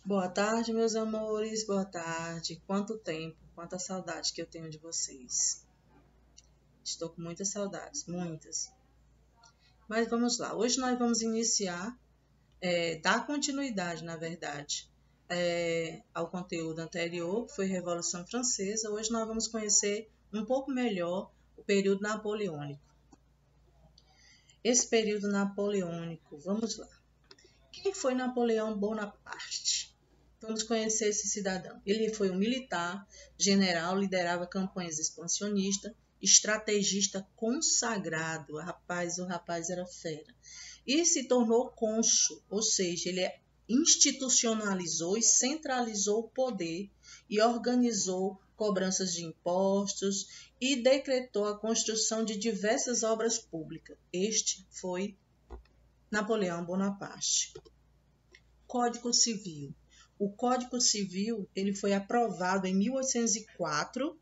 Boa tarde, meus amores, boa tarde. Quanto tempo, quanta saudade que eu tenho de vocês. Estou com muitas saudades, muitas. Mas vamos lá, hoje nós vamos iniciar, dar continuidade, na verdade, ao conteúdo anterior, que foi Revolução Francesa. Hoje nós vamos conhecer um pouco melhor o período napoleônico. Esse período napoleônico, vamos lá. Quem foi Napoleão Bonaparte? Vamos conhecer esse cidadão. Ele foi um militar, general, liderava campanhas expansionistas, estrategista consagrado. O rapaz era fera. E se tornou cônsul, ou seja, ele institucionalizou e centralizou o poder e organizou cobranças de impostos e decretou a construção de diversas obras públicas. Este foi Napoleão Bonaparte. Código Civil. O Código Civil ele foi aprovado em 1804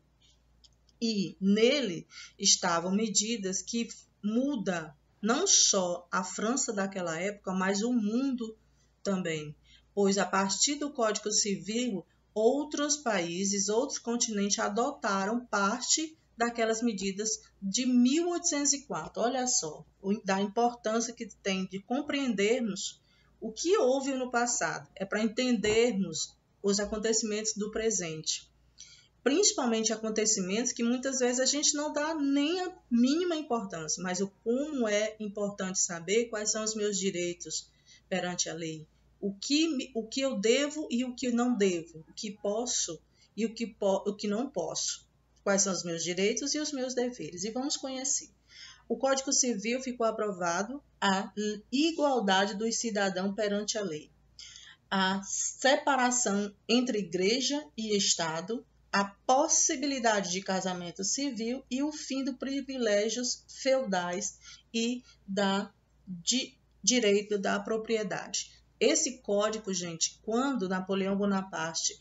e nele estavam medidas que mudam não só a França daquela época, mas o mundo também, pois a partir do Código Civil outros países, outros continentes adotaram parte daquelas medidas de 1804. Olha só, da importância que tem de compreendermos o que houve no passado. É para entendermos os acontecimentos do presente, principalmente acontecimentos que muitas vezes a gente não dá nem a mínima importância, mas o como é importante saber quais são os meus direitos perante a lei, o que eu devo e o que não devo, o que posso e o que não posso, quais são os meus direitos e os meus deveres. E vamos conhecer. O Código Civil ficou aprovado a igualdade dos cidadãos perante a lei, a separação entre igreja e Estado, a possibilidade de casamento civil e o fim dos privilégios feudais e direito da propriedade. Esse código, gente, quando Napoleão Bonaparte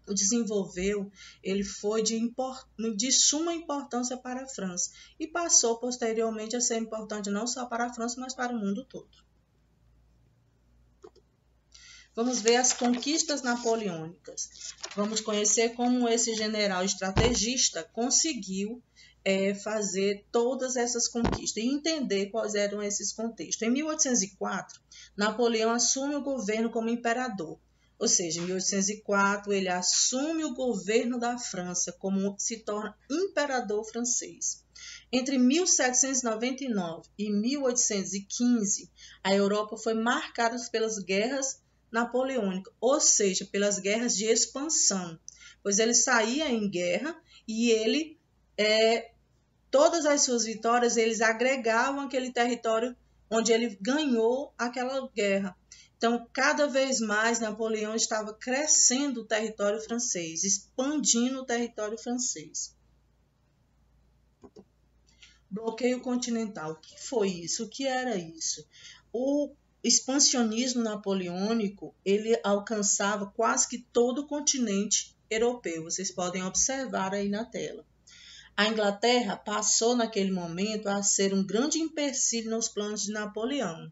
o desenvolveu, ele foi de suma importância para a França e passou posteriormente a ser importante não só para a França, mas para o mundo todo. Vamos ver as conquistas napoleônicas. Vamos conhecer como esse general estrategista conseguiu fazer todas essas conquistas e entender quais eram esses contextos. Em 1804, Napoleão assume o governo como imperador. Ou seja, em 1804, ele assume o governo da França, como se torna imperador francês. Entre 1799 e 1815, a Europa foi marcada pelas guerras napoleônicas, ou seja, pelas guerras de expansão, pois ele saía em guerra e ele, todas as suas vitórias, eles agregavam aquele território onde ele ganhou aquela guerra. Então, cada vez mais, Napoleão estava crescendo o território francês, expandindo o território francês. Bloqueio continental. O que foi isso? O que era isso? O expansionismo napoleônico, ele alcançava quase que todo o continente europeu. Vocês podem observar aí na tela. A Inglaterra passou naquele momento a ser um grande empecilho nos planos de Napoleão.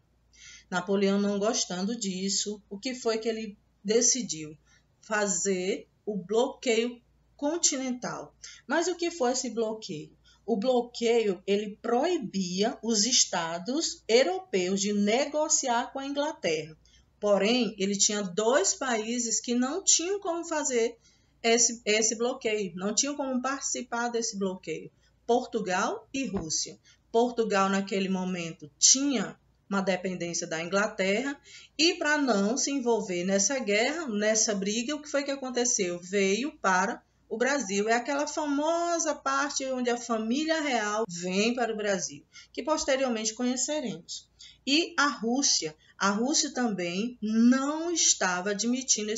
Napoleão, não gostando disso, o que foi que ele decidiu? Fazer o bloqueio continental. Mas o que foi esse bloqueio? O bloqueio ele proibia os estados europeus de negociar com a Inglaterra. Porém, ele tinha dois países que não tinham como fazer esse bloqueio, não tinham como participar desse bloqueio: Portugal e Rússia. Portugal, naquele momento, tinha uma dependência da Inglaterra, e para não se envolver nessa guerra, nessa briga, o que foi que aconteceu? Veio para o Brasil. É aquela famosa parte onde a família real vem para o Brasil, que posteriormente conheceremos. E a Rússia também não estava admitindo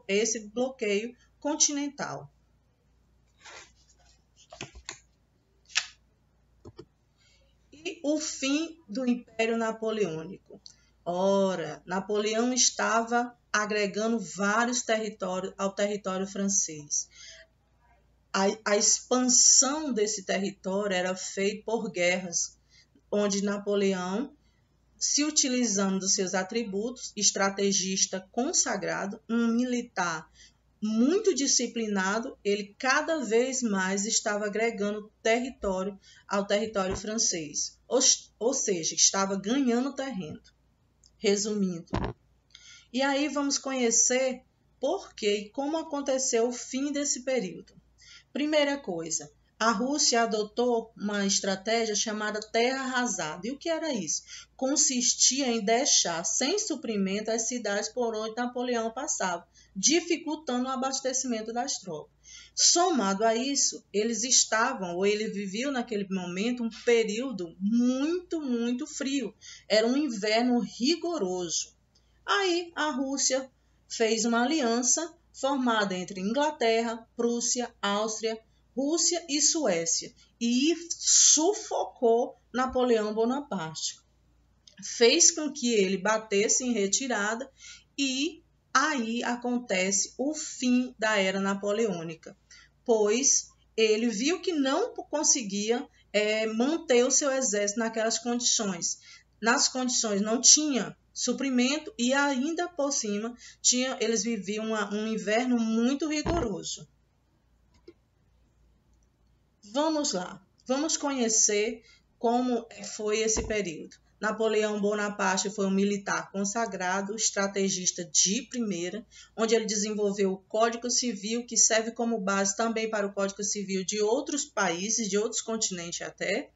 esse bloqueio continental. E o fim do Império Napoleônico. Ora, Napoleão estava agregando vários territórios ao território francês. A expansão desse território era feita por guerras, onde Napoleão se utilizando dos seus atributos, estrategista consagrado, um militar muito disciplinado, ele cada vez mais estava agregando território ao território francês, ou seja, estava ganhando terreno. Resumindo, e aí vamos conhecer por que e como aconteceu o fim desse período. Primeira coisa, a Rússia adotou uma estratégia chamada terra arrasada. E o que era isso? Consistia em deixar sem suprimento as cidades por onde Napoleão passava, dificultando o abastecimento das tropas. Somado a isso, ele viveu naquele momento um período muito frio. Era um inverno rigoroso. Aí a Rússia fez uma aliança formada entre Inglaterra, Prússia, Áustria, Rússia e Suécia e sufocou Napoleão Bonaparte. Fez com que ele batesse em retirada e aí acontece o fim da era napoleônica, pois ele viu que não conseguia manter o seu exército naquelas condições. Nas condições não tinha suprimento e ainda por cima eles viviam um inverno muito rigoroso. Vamos lá, vamos conhecer como foi esse período. Napoleão Bonaparte foi um militar consagrado, estrategista de primeira, onde ele desenvolveu o Código Civil, que serve como base também para o Código Civil de outros países, de outros continentes até.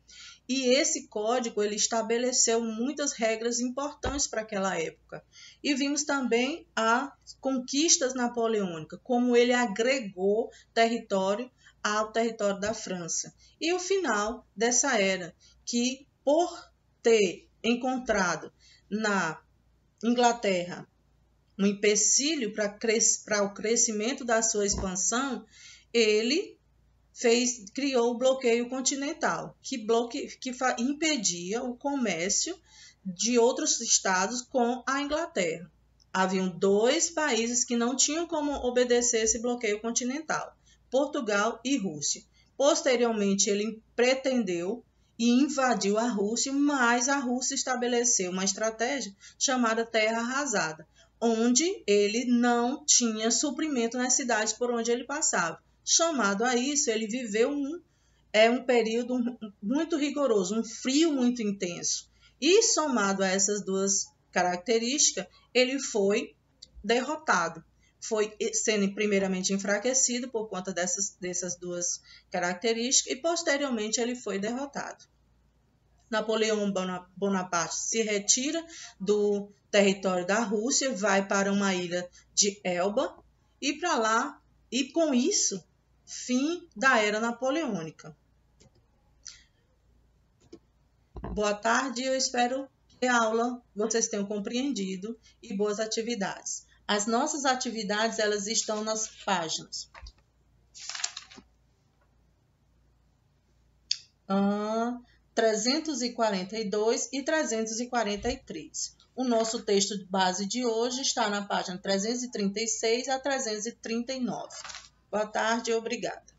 E esse código ele estabeleceu muitas regras importantes para aquela época. E vimos também as conquistas napoleônicas, como ele agregou território ao território da França. E o final dessa era, que por ter encontrado na Inglaterra um empecilho para o crescimento da sua expansão, ele criou o bloqueio continental, que impedia o comércio de outros estados com a Inglaterra. Haviam 2 países que não tinham como obedecer esse bloqueio continental, Portugal e Rússia. Posteriormente, ele pretendeu e invadiu a Rússia, mas a Rússia estabeleceu uma estratégia chamada terra arrasada, onde ele não tinha suprimento nas cidades por onde ele passava. Somado a isso, ele viveu um período muito rigoroso, um frio muito intenso. E somado a essas 2 características, ele foi derrotado. Foi sendo primeiramente enfraquecido por conta dessas 2 características e posteriormente ele foi derrotado. Napoleão Bonaparte se retira do território da Rússia, vai para uma ilha de Elba e para lá, e com isso, fim da era napoleônica. Boa tarde, eu espero que a aula vocês tenham compreendido e boas atividades. As nossas atividades, elas estão nas páginas 342 e 343. O nosso texto de base de hoje está na página 336 a 339. Boa tarde e obrigada.